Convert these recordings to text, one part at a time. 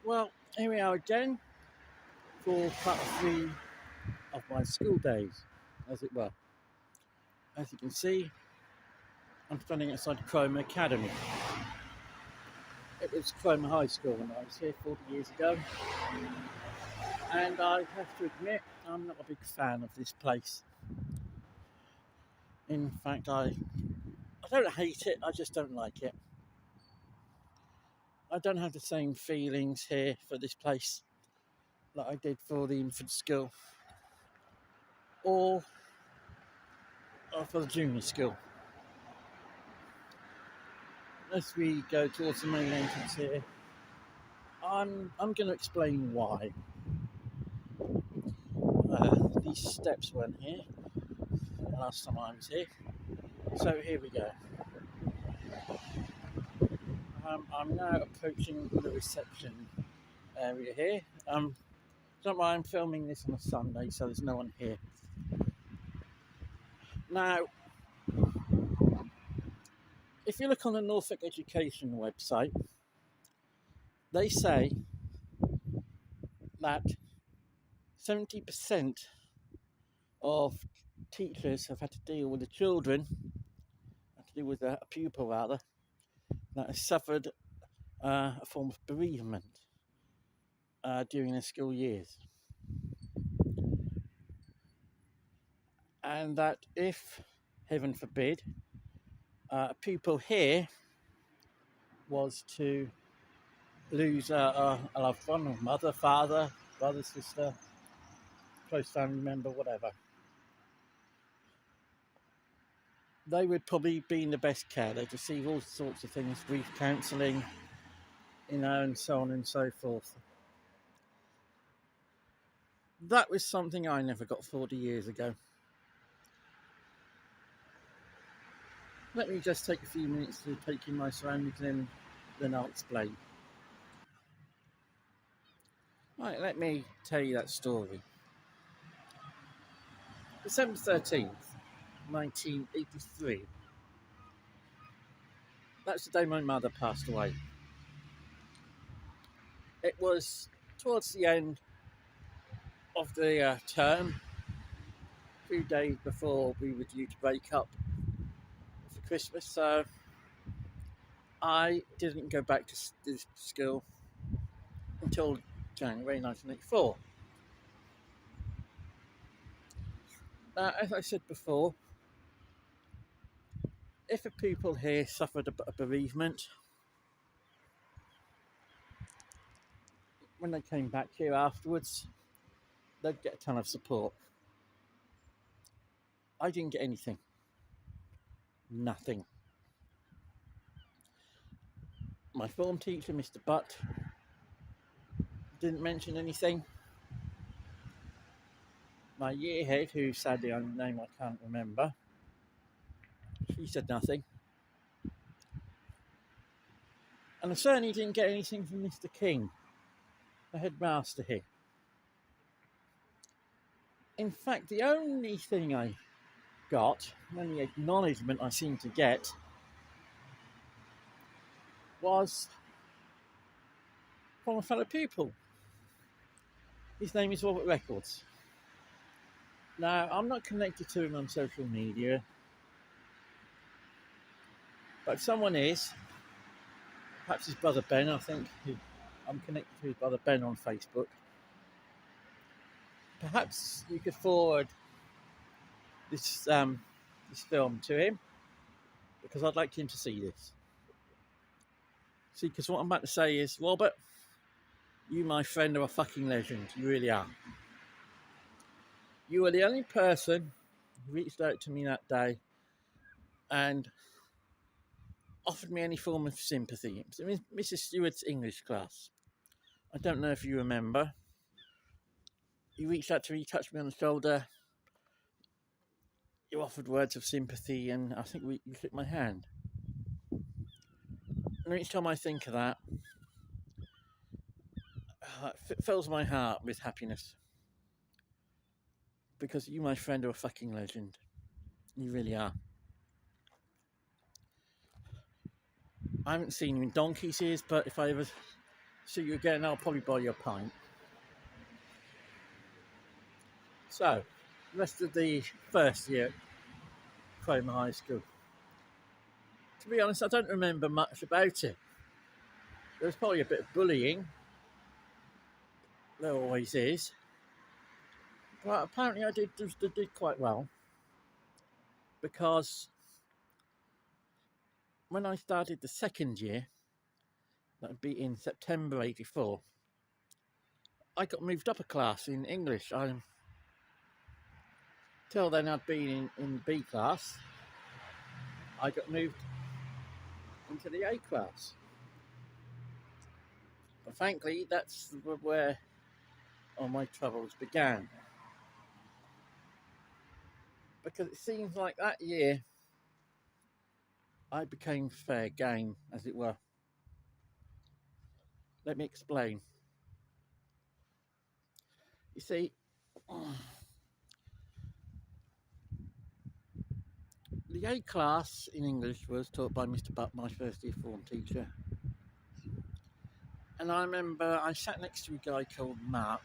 Well, here we are again for part three of my school days, as it were. As you can see, I'm standing outside Cromer Academy. It was Cromer High School when I was here 40 years ago, and I have to admit, I'm not a big fan of this place. In fact, I don't hate it, I just don't like it. I don't have the same feelings here for this place that I did for the infant school or for the junior school. As we go towards the main entrance here, I'm going to explain why. These steps weren't here last time I was here, so here we go. I'm now approaching the reception area here. Don't worry, I'm filming this on a Sunday, so there's no one here. Now, if you look on the Norfolk Education website, they say that 70% of teachers have had to deal with the children, have to deal with a pupil rather, that has suffered a form of bereavement during their school years. And that if, heaven forbid, a pupil here was to lose a loved one, or mother, father, brother, sister, close family member, whatever, they would probably be in the best care. They'd receive all sorts of things, grief counselling, and so on and so forth. That was something I never got 40 years ago. Let me just take a few minutes to take in my surroundings, and then I'll explain. Right, let me tell you that story. December 13th, 1983. That's the day my mother passed away. It was towards the end of the term, a few days before we were due to break up for Christmas, so I didn't go back to school until January 1984. Now, as I said before, if a pupil here suffered a bereavement, when they came back here afterwards, they'd get a ton of support. I didn't get anything. Nothing. My form teacher, Mr. Butt, didn't mention anything. My year head, who sadly a name I can't remember, she said nothing. And I certainly didn't get anything from Mr. King, the headmaster here. In fact, the only thing I got, the only acknowledgement I seemed to get, was from a fellow pupil. His name is Robert Records. Now, I'm not connected to him on social media, but if someone is, perhaps his brother Ben, I think I'm connected to his brother Ben on Facebook. Perhaps you could forward this film to him, because I'd like him to see this. See, because what I'm about to say is, Robert, you, my friend, are a fucking legend. You really are. You were the only person who reached out to me that day and offered me any form of sympathy. It was Mrs. Stewart's English class. I don't know if you remember. You reached out to me, touched me on the shoulder. You offered words of sympathy, and I think you shook my hand. And each time I think of that, it fills my heart with happiness. Because you, my friend, are a fucking legend. You really are. I haven't seen you in donkey's years, but if I ever So you again, I'll probably buy you a pint. So, rest of the first year at Cromer High School. To be honest, I don't remember much about it. There was probably a bit of bullying. There always is. But apparently I did quite well. Because when I started the second year, that would be in September '84, I got moved up a class in English. Till then I'd been in B class. I got moved into the A class. But frankly, that's where all my troubles began. Because it seems like that year I became fair game, as it were. Let me explain. You see, the A class in English was taught by Mr. Butt, my first year form teacher. And I remember I sat next to a guy called Mark.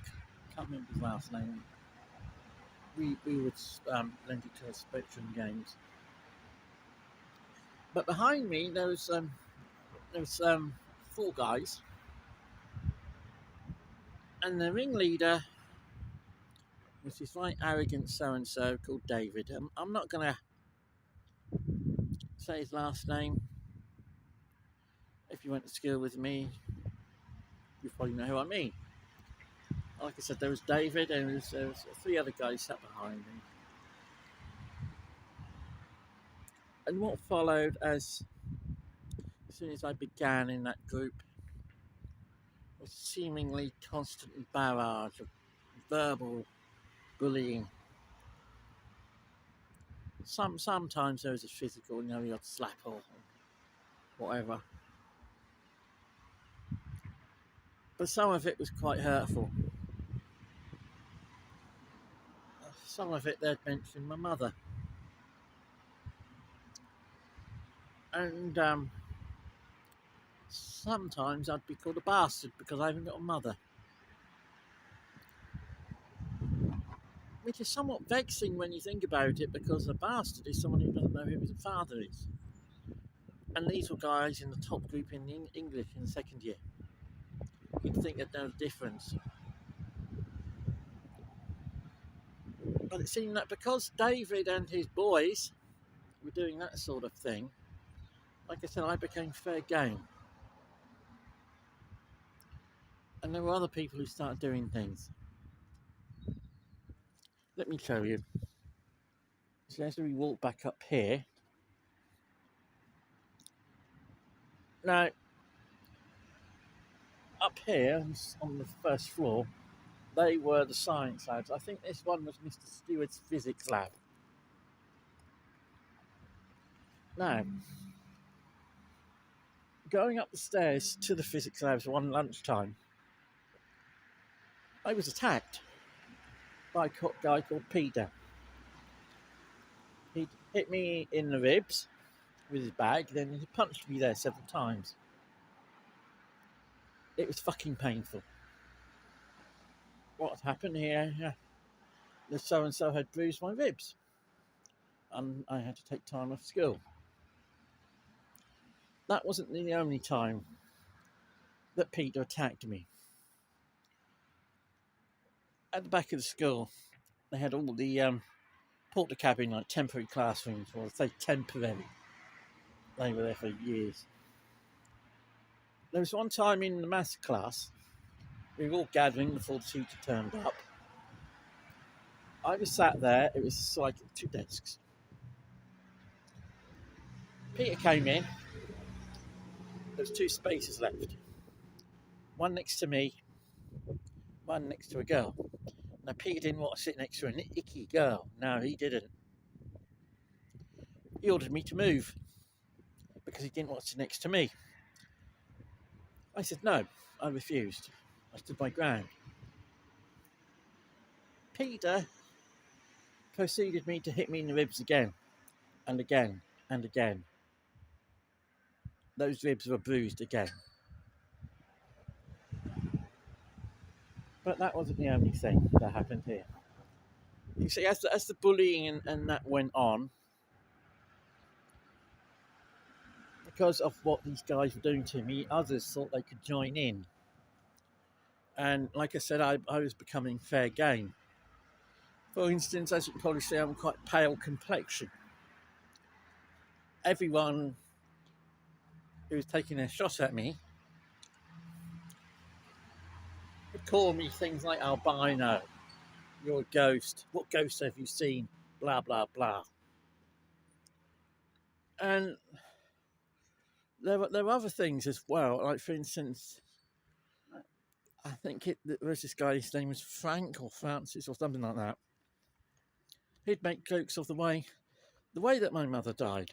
Can't remember his last name. We would lend each other Spectrum games. But behind me there was 4 guys, and the ringleader was this right arrogant so-and-so called David. I'm not going to say his last name. If you went to school with me, you probably know who I mean. Like I said, there was David, and there was 3 other guys sat behind me. And what followed as soon as I began in that group was seemingly constant barrage of verbal bullying. Sometimes there was a physical, you had to slap or whatever. But some of it was quite hurtful. Some of it they'd mentioned my mother. And sometimes I'd be called a bastard because I haven't got a mother. Which is somewhat vexing when you think about it, because a bastard is someone who doesn't know who his father is. And these were guys in the top group in English in the second year. You'd think they'd know the difference. But it seemed that because David and his boys were doing that sort of thing, like I said, I became fair game. And there were other people who started doing things. Let me show you. So as we walk back up here, now up here on the first floor, they were the science labs. I think this one was Mr. Stewart's physics lab. Now, going up the stairs to the physics labs one lunchtime, I was attacked by a guy called Peter. He hit me in the ribs with his bag, then he punched me there several times. It was fucking painful. What happened here? The so-and-so had bruised my ribs, and I had to take time off school. That wasn't the only time that Peter attacked me. At the back of the school, they had all the porta cabin, like temporary classrooms, or I say temporary. They were there for years. There was one time in the maths class, we were all gathering before the teacher turned up. I was sat there, it was like 2 desks. Peter came in, there was 2 spaces left. One next to me, one next to a girl. Now Peter didn't want to sit next to an icky girl. No, he didn't. He ordered me to move because he didn't want to sit next to me. I said no, I refused. I stood my ground. Peter proceeded me to hit me in the ribs again, and again, and again. Those ribs were bruised again. But that wasn't the only thing that happened here. You see, as the bullying and that went on, because of what these guys were doing to me, others thought they could join in. And like I said, I was becoming fair game. For instance, as you can probably see, I'm quite pale complexion. Everyone who was taking a shot at me would call me things like albino, you're a ghost, what ghost have you seen, blah, blah, blah. And there were other things as well, like for instance, I think there was this guy, his name was Frank or Francis or something like that. He'd make jokes of the way that my mother died.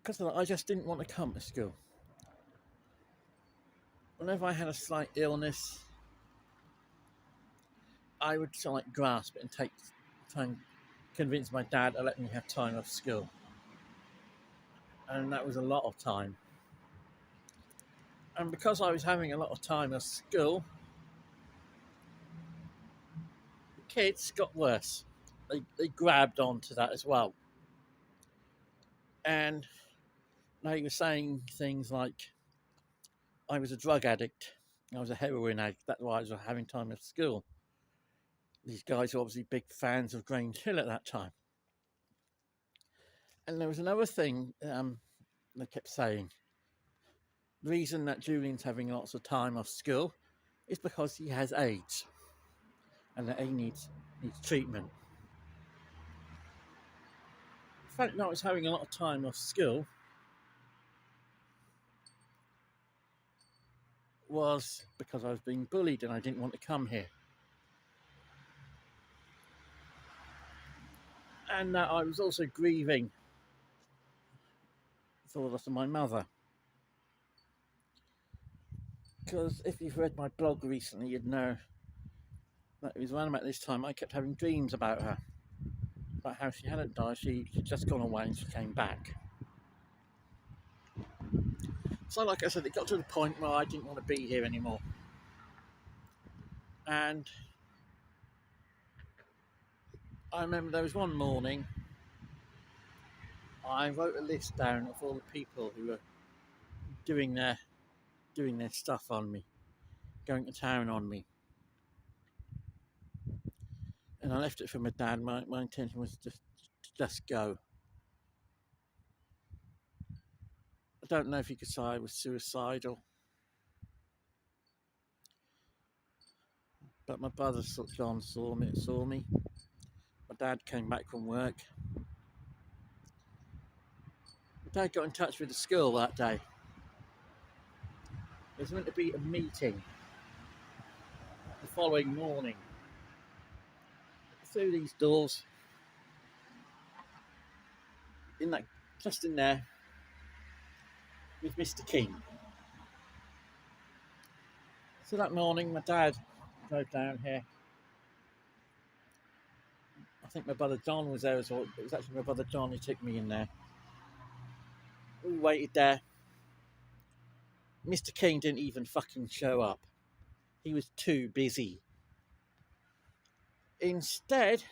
Because I just didn't want to come to school. Whenever I had a slight illness, I would sort of like grasp it and try and convince my dad to let me have time off school. And that was a lot of time. And because I was having a lot of time off school, the kids got worse. They grabbed onto that as well. And they were saying things like, I was a drug addict, I was a heroin addict, that's why I was having time off school. These guys were obviously big fans of Grange Hill at that time. And there was another thing they kept saying. The reason that Julian's having lots of time off school is because he has AIDS and that he needs treatment. The fact that I was having a lot of time off school was because I was being bullied and I didn't want to come here. And that I was also grieving for the loss of my mother. Because if you've read my blog recently, you'd know that it was around about this time I kept having dreams about her. About how she hadn't died, she'd just gone away and she came back. So like I said, it got to the point where I didn't want to be here anymore. And I remember there was one morning, I wrote a list down of all the people who were doing their stuff on me, going to town on me. And I left it for my dad. My intention was to just go. I don't know if you could say I was suicidal, but my brother John saw me. My dad came back from work. My dad got in touch with the school that day. There was meant to be a meeting the following morning. Through these doors, just in there, with Mr. King. So that morning, my dad drove down here. I think my brother John was there as well. It was actually my brother John who took me in there. We waited there. Mr. King didn't even fucking show up. He was too busy. Instead,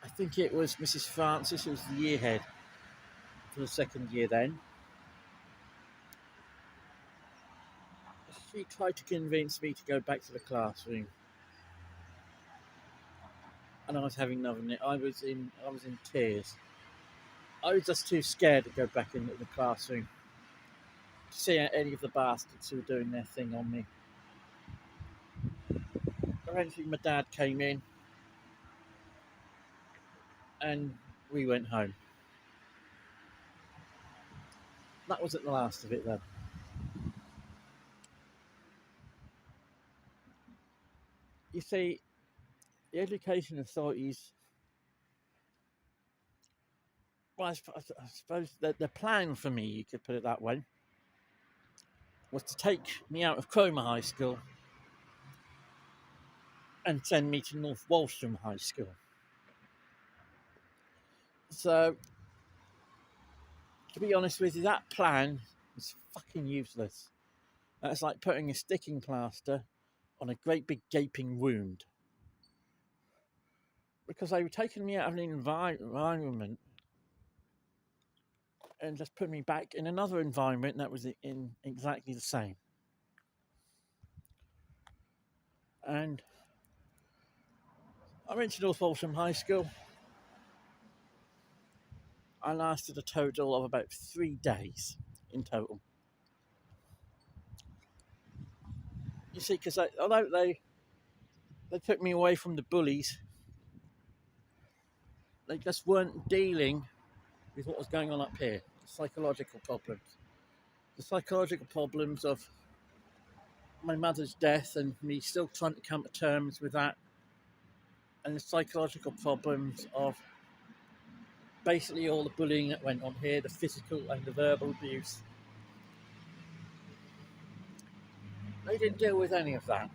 I think it was Mrs. Francis, who was the year head for the second year then. She tried to convince me to go back to the classroom. And I was having none of it. I was in tears. I was just too scared to go back into the classroom to see any of the bastards who were doing their thing on me. Eventually my dad came in and we went home. That wasn't the last of it though. You see, the education authorities, well, I suppose the plan for me, you could put it that way, was to take me out of Cromer High School and send me to North Walsham High School. So, to be honest with you, that plan It's fucking useless. That's like putting a sticking plaster on a great big gaping wound. Because they were taking me out of an environment and just put me back in another environment that was in exactly the same. And I went to North Walsham High School. I lasted a total of about 3 days in total. You see, because although they took me away from the bullies, they just weren't dealing with what was going on up here. The psychological problems. The psychological problems of my mother's death and me still trying to come to terms with that. And the psychological problems of basically all the bullying that went on here, the physical and the verbal abuse. They didn't deal with any of that.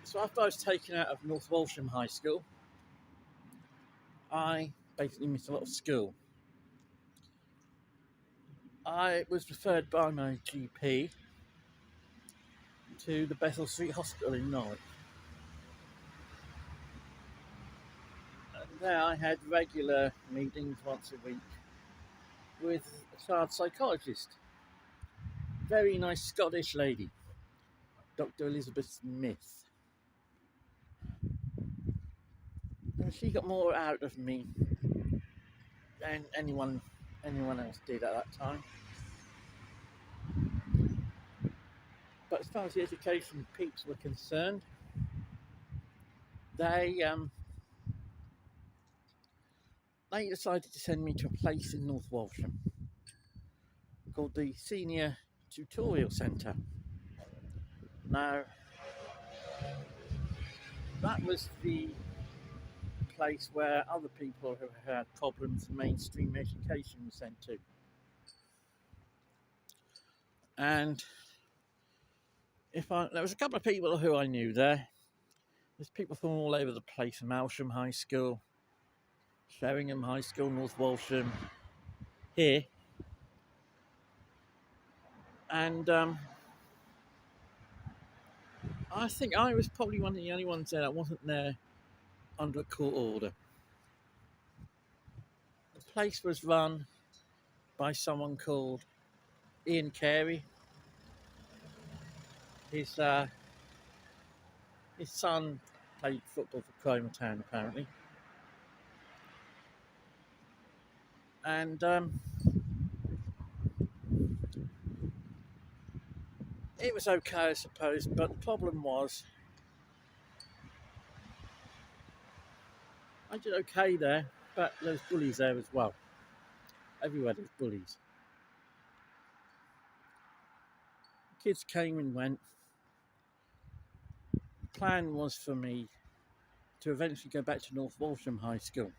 So after I was taken out of North Walsham High School, I basically missed a lot of school. I was referred by my GP to the Bethel Street Hospital in Norwich. And there I had regular meetings once a week with a child psychologist. Very nice Scottish lady, Dr. Elizabeth Smith. And she got more out of me than anyone else did at that time. But as far as the education peeps were concerned, they decided to send me to a place in North Walsham called the Senior Tutorial Centre. Now, that was the place where other people who had problems in mainstream education were sent to. And there was a couple of people who I knew there. There's people from all over the place, from Aylsham High School, Sheringham High School, North Walsham, here. And I think I was probably one of the only ones there that wasn't there under a court order. The place was run by someone called Ian Carey. His son played football for Cromer Town, apparently. And it was okay, I suppose, but the problem was I did okay there, but there's bullies there as well. Everywhere there's bullies. Kids came and went. The plan was for me to eventually go back to North Walsham High School.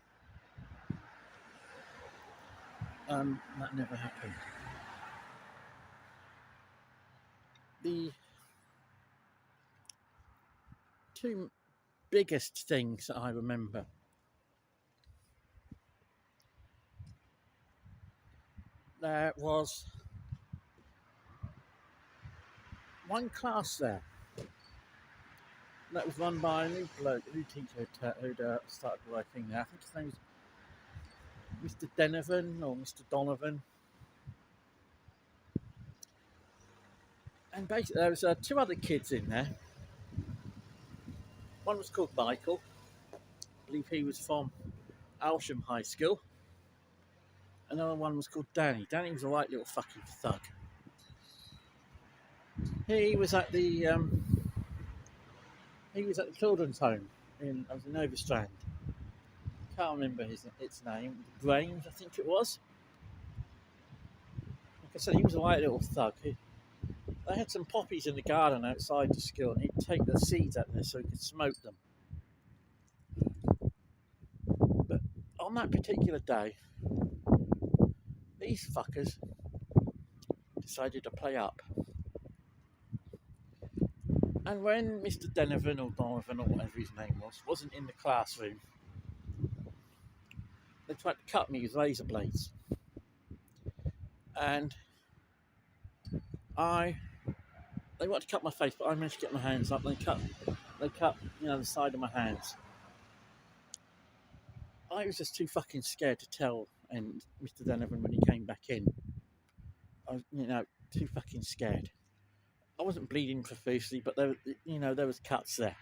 That never happened. The two biggest things that I remember there was one class there that was run by a new teacher who'd started working there. I think his name was Mr. Donovan or Mr. Donovan. And basically there was 2 other kids in there. One was called Michael. I believe he was from Aylsham High School. Another one was called Danny. Danny was a right little fucking thug. He was at the children's home in Overstrand. Can't remember its name. Grange, I think it was. Like I said, he was a right little thug. They had some poppies in the garden outside the school, and he'd take the seeds out there so he could smoke them. But on that particular day, these fuckers decided to play up. And when Mr. Donovan or Donovan or whatever his name wasn't in the classroom, they tried to cut me with razor blades. and they wanted to cut my face, but I managed to get my hands up. They cut, the side of my hands. I was just too fucking scared to tell, and Mr. Donovan when he came back in, I was, too fucking scared. I wasn't bleeding profusely, but there was cuts there.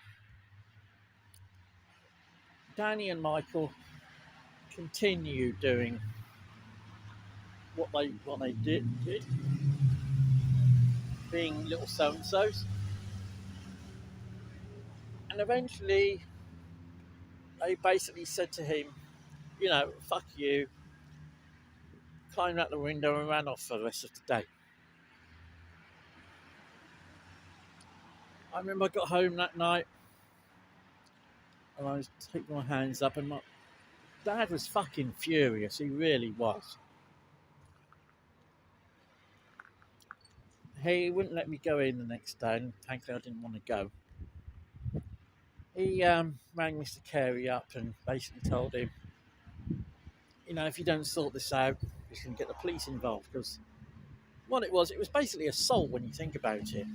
Danny and Michael continued doing what they did, being little so and so's, and eventually they basically said to him, fuck you, climbed out the window and ran off for the rest of the day. I remember I got home that night and I was taking my hands up, and my dad was fucking furious. He really was. He wouldn't let me go in the next day, and thankfully I didn't want to go. He rang Mr. Carey up and basically told him, if you don't sort this out, you can get the police involved, because what it was basically assault when you think about it.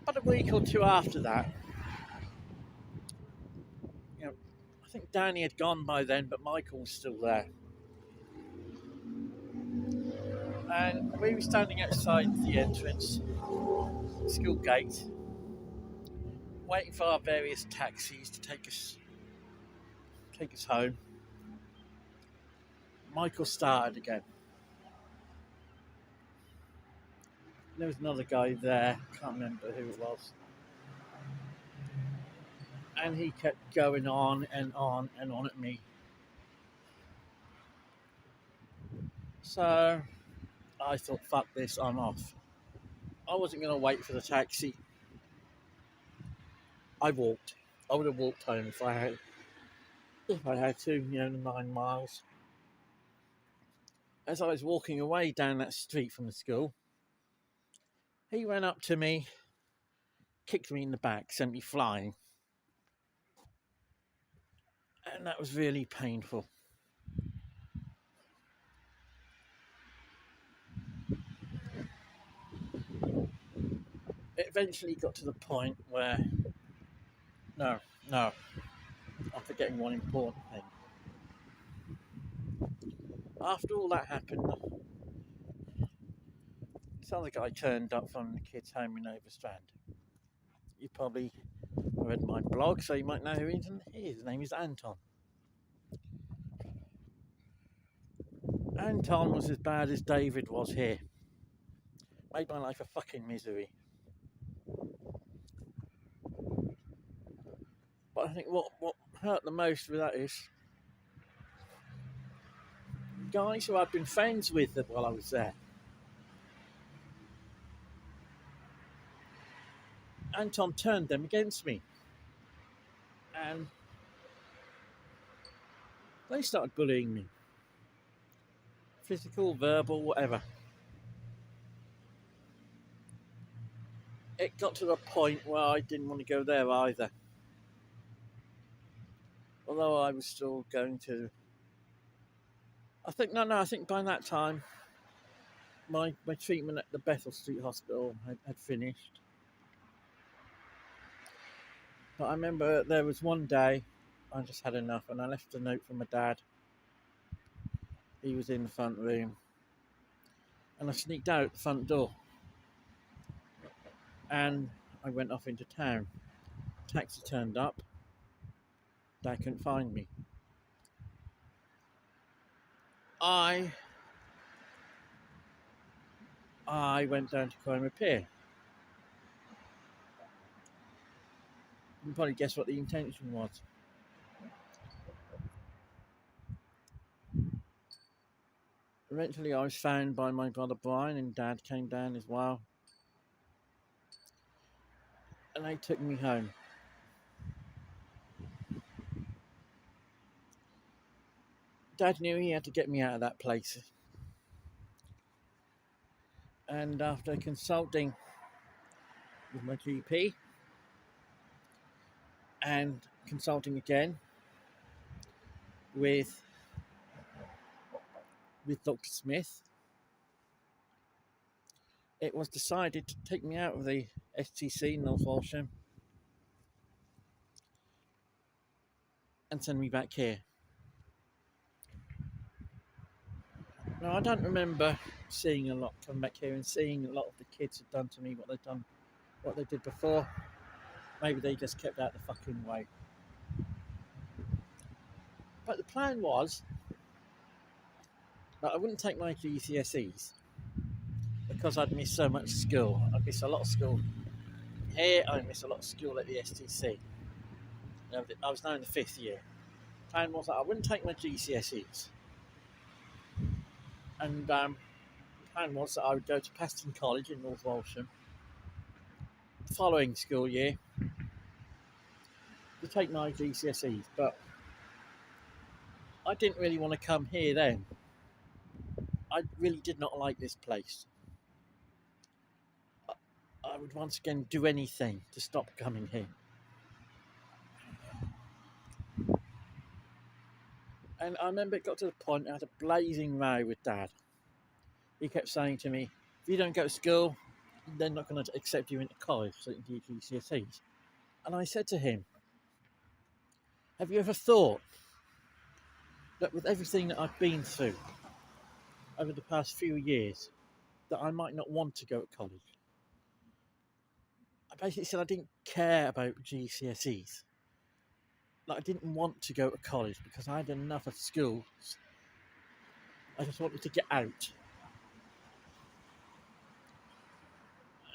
About a week or two after that, I think Danny had gone by then, but Michael was still there. And we were standing outside the entrance, school gate, waiting for our various taxis to take us home. Michael started again. There was another guy there, can't remember who it was. And he kept going on and on and on at me. So I thought, fuck this, I'm off. I wasn't going to wait for the taxi. I walked. I would have walked home if I had to, 9 miles. As I was walking away down that street from the school, he ran up to me, kicked me in the back, sent me flying. And that was really painful. It eventually got to the point where, no, I'm forgetting one important thing. After all that happened, this other guy turned up from the kids' home in Overstrand. You probably read my blog, so you might know who he is. His name is Anton. Anton was as bad as David was here. Made my life a fucking misery. But I think what hurt the most with that is guys who I'd been friends with while I was there. Anton turned them against me. And they started bullying me. Physical, verbal, whatever. It got to the point where I didn't want to go there either. Although I was still going to... I think by that time, my treatment at the Bethel Street Hospital had finished. But I remember there was one day I just had enough, and I left a note for my dad. He was in the front room, and I sneaked out the front door, and I went off into town. Taxi turned up. Dad couldn't find me. I went down to Cromer Pier. You can probably guess what the intention was. Eventually I was found by my brother Brian, and Dad came down as well. And they took me home. Dad knew he had to get me out of that place. And after consulting with my GP and consulting again, with Dr. Smith, it was decided to take me out of the STC North Walsham and send me back here. Now, I don't remember seeing a lot coming back here and seeing a lot of the kids had done to me what they did before. Maybe they just kept out the fucking way. But the plan was that I wouldn't take my GCSEs because I'd miss so much school. I'd miss a lot of school here, I'd miss a lot of school at the STC. I was now in the 5th year. The plan was that I wouldn't take my GCSEs. And the plan was that I would go to Paston College in North Walsham the following school year to take my GCSEs. But I didn't really want to come here then. I really did not like this place. I would once again do anything to stop coming here. And I remember it got to the point I had a blazing row with Dad. He kept saying to me, if you don't go to school, they're not going to accept you into college, so you can do GCSEs. And I said to him, have you ever thought that with everything that I've been through over the past few years, that I might not want to go to college? I basically said I didn't care about GCSEs. Like, I didn't want to go to college because I had enough of school. I just wanted to get out.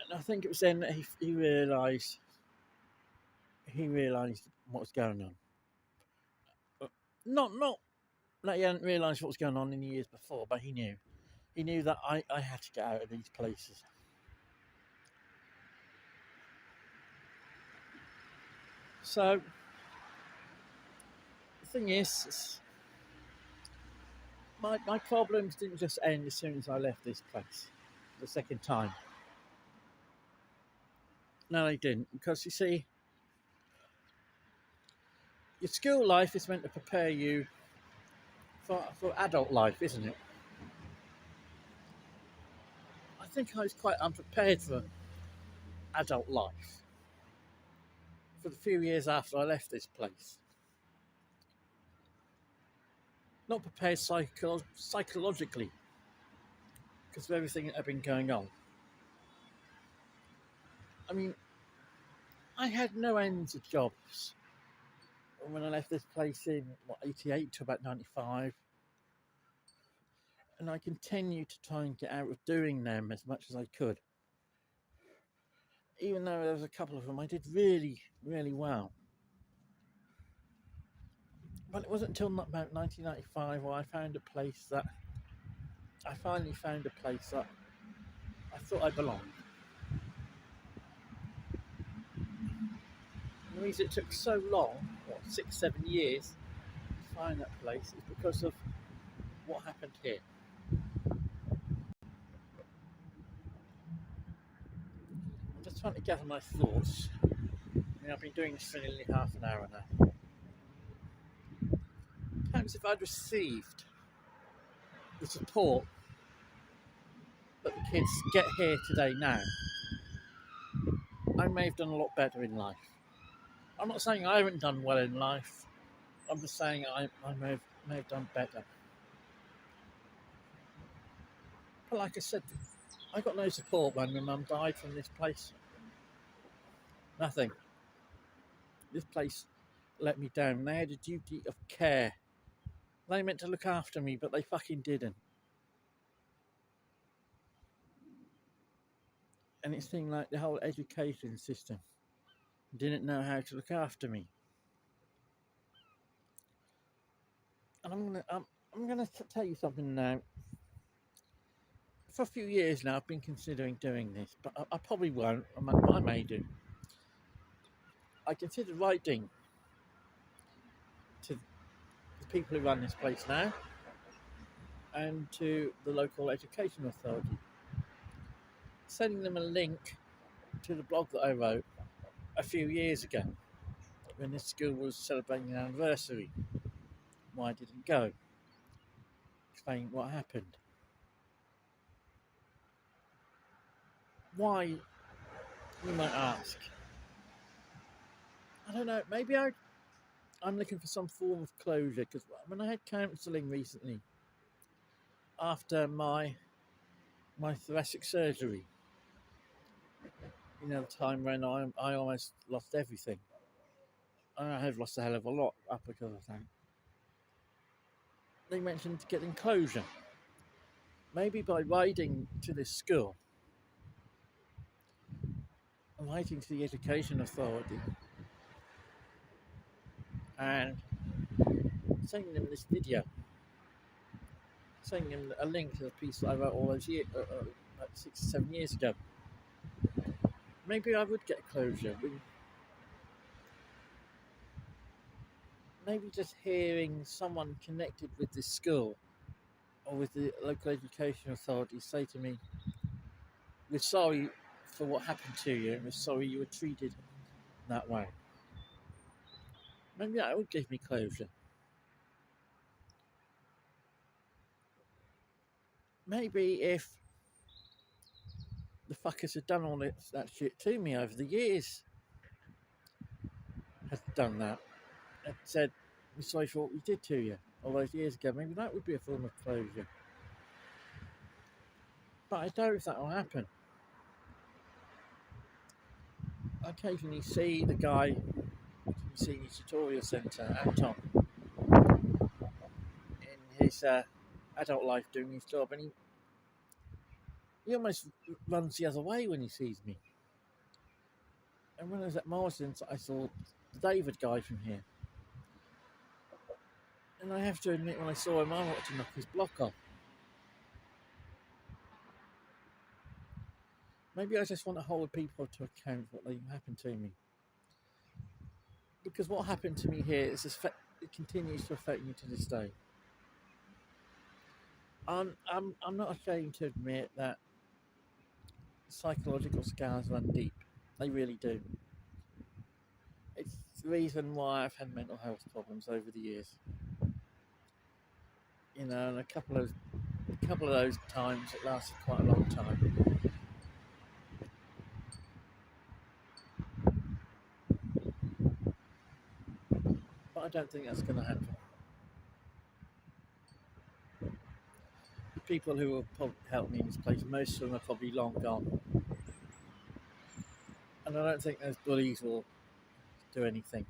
And I think it was then that he realised what was going on. Not that he hadn't realised what was going on in the years before, but he knew. He knew that I had to get out of these places. So, the thing is, my problems didn't just end as soon as I left this place the second time. No, they didn't, because you see, your school life is meant to prepare you for adult life, isn't it? I think I was quite unprepared for adult life for the few years after I left this place. Not prepared psychologically because of everything that had been going on. I mean, I had no ends of jobs when I left this place in 88 to about 95, and I continued to try and get out of doing them as much as I could. Even though there was a couple of them I did really, really well. But it wasn't until about 1995 where I finally found a place that I thought I belonged. And the reason it took so long, 6-7 years, to find that place is because of what happened here. I'm just trying to gather my thoughts. I mean, I've been doing this for nearly half an hour now. Perhaps if I'd received the support that the kids get here today now, I may have done a lot better in life. I'm not saying I haven't done well in life. I'm just saying I may have done better. But like I said, I got no support when my mum died from this place. Nothing. This place let me down. They had a duty of care. They meant to look after me, but they fucking didn't. And it seemed like the whole education system didn't know how to look after me. And I'm gonna tell you something now. For a few years now, I've been considering doing this, but I probably won't. I may do. I consider writing to the people who run this place now and to the local education authority, sending them a link to the blog that I wrote a few years ago when this school was celebrating an anniversary. why I didn't go. Explain what happened. Why, you might ask. I don't know, maybe I'm looking for some form of closure, because when I had counselling recently, after my thoracic surgery, the time when I almost lost everything. I have lost a hell of a lot up because of that. They mentioned getting closure. Maybe by writing to this school, writing to the education authority, and sending them this video, sending them a link to the piece that I wrote all those years, like 6 or 7 years ago. Maybe I would get closure. Maybe just hearing someone connected with this school or with the local education authority say to me, "We're sorry for what happened to you, and we're sorry you were treated that way." Maybe that would give me closure. Maybe if the fuckers had done all that shit to me over the years had done that, had said, "We're sorry for what we did to you all those years ago," maybe that would be a form of closure. But I doubt if that will happen. I occasionally see the guy in the senior tutorial centre, Anton, in his adult life doing his job, and he almost runs the other way when he sees me. And when I was at Marsden's, I saw the David guy from here. And I have to admit, when I saw him, I wanted to knock his block off. Maybe I just want to hold people to account for what happened to me. Because what happened to me here it continues to affect me to this day. I'm not ashamed to admit that psychological scars run deep. They really do. It's the reason why I've had mental health problems over the years. And a couple of those times it lasted quite a long time. But I don't think that's going to happen. The people who will probably help me in this place, most of them are probably long gone. And I don't think those bullies will do anything.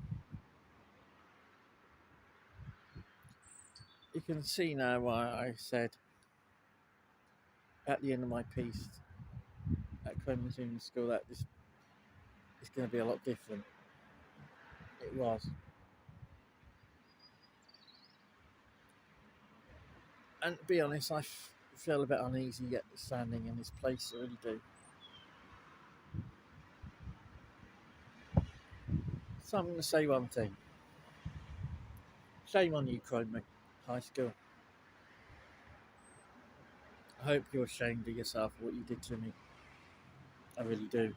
You can see now why I said at the end of my piece at Cromer Junior School that this is going to be a lot different. It was. And to be honest, I feel a bit uneasy yet standing in this place, I really do. So I'm going to say one thing. Shame on you, Cromer High School. I hope you're ashamed of yourself for what you did to me. I really do.